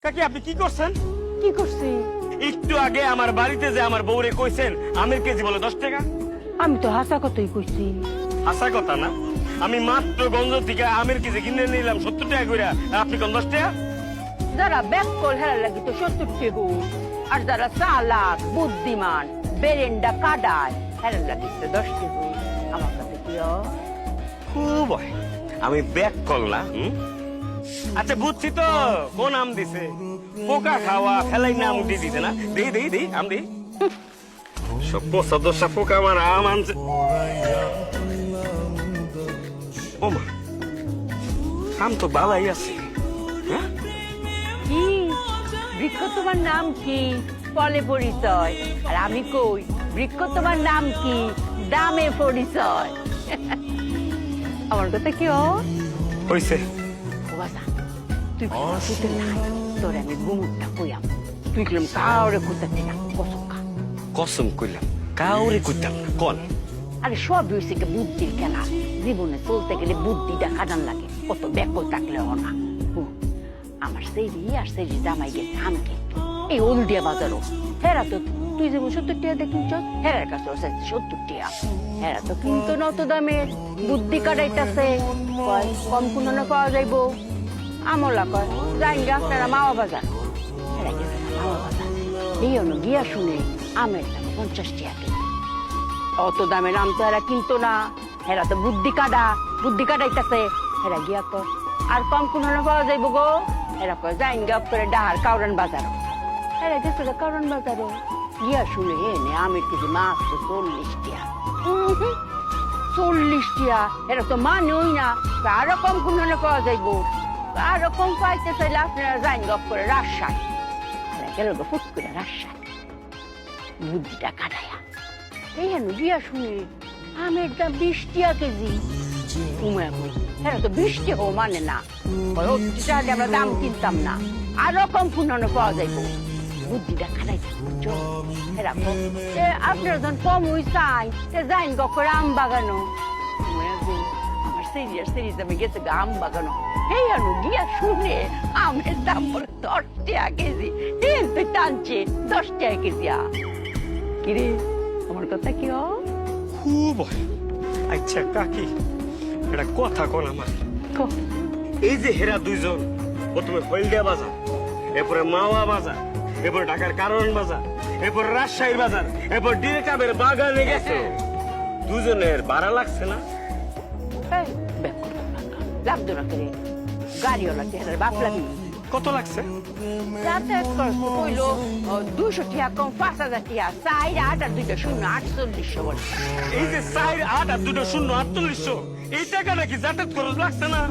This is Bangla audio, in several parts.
কাকি আপনি কি করছেন? কি করছি? একটু আগে আমার বাড়িতে যে আমার বউরে কইছেন আমের কেজি বলে 10 টাকা। আমি তো হাসা কথাই কইছি। হাসা কথা না, আমি মাত্র গঞ্জ থেকে আমের কেজি কিনে নিলাম 70 টাকা করে, আর আপনি কোন 10 টাকা? যারা ব্যাককল হেরা লাগি তো 70 টাকা, আর যারা চালাক বুদ্ধিমান বেরেন্ডা কাটায় হেরা লাগি তো 10 টাকা। আমার কাছে কি খুব হয়। আমি ব্যাক করলা। আচ্ছা বুঝছি তো কোন আম দিছে। পোকা খাওয়া ফেলাই না আম দিয়ে দিছে না। দেই দেই দেই আম দেই। সব পোষা দোষা পোকা আমার আম আনছে। ও মা, আম তো বালাই আছে। হ্যাঁ কি বৃক্ষ তোমার নাম কি? ফলে পরিচয়। আর আমি কই বৃক্ষ তোমার নাম কি? দামে পরিচয়। আমার কথা কি হইছে। ও বাবা, তুই শুতে নাই তোর আমি গুমুরটা কইয়াম। তুই কিরম কাউরে খুঁজতে না কসকা। কসম কইলাম কাউরে কইতাম না। কোন? আরে সব হয়েছে কি বুদ্ধির খেলা। জীবনে চলতে গেলে বুদ্ধিটা খাটান লাগে, কত ব্যাকল থাকলেও না। আমার সেরি আর সেরি জামাই গেছে আম কিন্তু এই হলদিয়া বাজারও। হেরা তো তুই যেমন 70 টাকা দিয়ে কিনছ, হেরার কাছে 70 টাকা। হেরা তো কিন্তু নত দামে বুদ্ধি কাটাইতেছে। কম কোনো না পাওয়া যাইব। আমলা কয় যাই গা আপনারা মাওয়া বাজার। হেরা গেছে মাওয়া বাজার। এই হলো গিয়া শুনে আমের দাম 50 টাকা কেজি। অত দামের আম তো এরা কিনতো না। হেরা তো বুদ্ধি কাটাইতেছে। হেরা গিয়া কয় আর কম কোন পাওয়া যাইব গো। এরা কয় যাইন গা করে ডাহার কাউরান বাজার। হেরা গেছে কাউরান বাজারও। গিয়া শুনে এনে আমের কেজি মাত্র 40 টাকা। 40 টাকা এরা তো মানেই না। আরো কম কোন পাওয়া যাইব। আরো কম পাইতে চাইলে আপনারা যাইন গপ করে রাজশাহী। হেরা গেল গো ফুট করে রাজশাহী বুদ্ধিটা কাটাইয়া। এই হেন গিয়া শুনে আমের দাম 20 টাকা কেজি। হ্যাঁ তো 20 টাকাও মানে না। আমরা দাম কিনতাম না, আরো কম পুনঃ পাওয়া যাইব। বুদ্ধিটা খাটাই থাকবো। আপনার যখন কম হই চাই যাইন গো করে আম বাগানো। আমার সিরিয়াস সিরিজ আমি গেছে আম বাগানো। এই আনু গিয়া শুনে আমের দাম বলে 10 টাকা কেজি। তুই টানছে 10 টাকা কেজি। কিরে আমার কথা কি? খুব হয়। আচ্ছা কাকি এটা কথা কোন আমার। এই যে হেরা দুইজন প্রথমে হলদিয়া বাজার, এরপরে মাওয়া বাজার, এরপরে ঢাকার কারণ বাজার, এরপরে রাজশাহীর বাজার, এরপর ডিরেকাবের বাগানে গেছে। দুজনের ভাড়া লাগছে না? লাভ দোনা করে গাড়িওয়ালা চেহারার বাপ লাগি। কত লাগছে? যাতায়াত করছে কইলো 200 টাকা কম 5000 টাকা। 4 8 আর 2 শূন্য 4800 বলে। এই যে 4 8 আর 2 শূন্য 4800, এই টাকা নাকি যাতায়াত খরচ লাগছে না?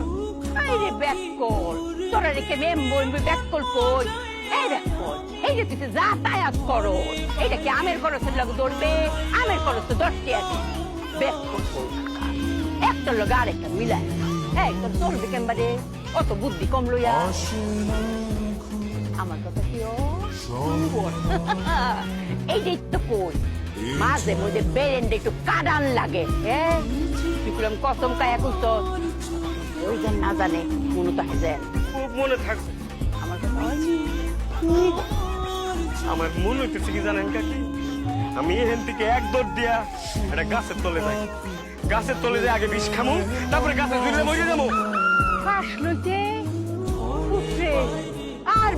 আরে ব্যাককল তোরা রেখে মেম্বর ব্যাককল কই? এই ব্যাককল এই যে তুই যাতায়াত করো, এইটা কি আমের খরচের লাগে ধরবে? আমের খরচ তো 10 টাকা। ব্যাককল কই একটা লোক আরেকটা মিলায়। হ্যাঁ তোর চলবে কেমবারে? অত বুদ্ধি কম লইয়া। আমার কথা কি এই যে তো কই মাঝে মধ্যে বেরেন্ডে একটু কাদান লাগে। হ্যাঁ তুই কিরম কসম কায়া কইছ ওই যে না জানে মনে তো হাজেন খুব মনে থাকবে। আমার কথা আমার মনে হইতেছে কি জানেন কাকি, আমি এখান থেকে এক দৌড় দিয়া একটা গাছের তলে যাই। গাছের তলে যাই আগে বিষ খামু, তারপরে গাছের জুড়ে মরে যাবো। শ্বাস লইতে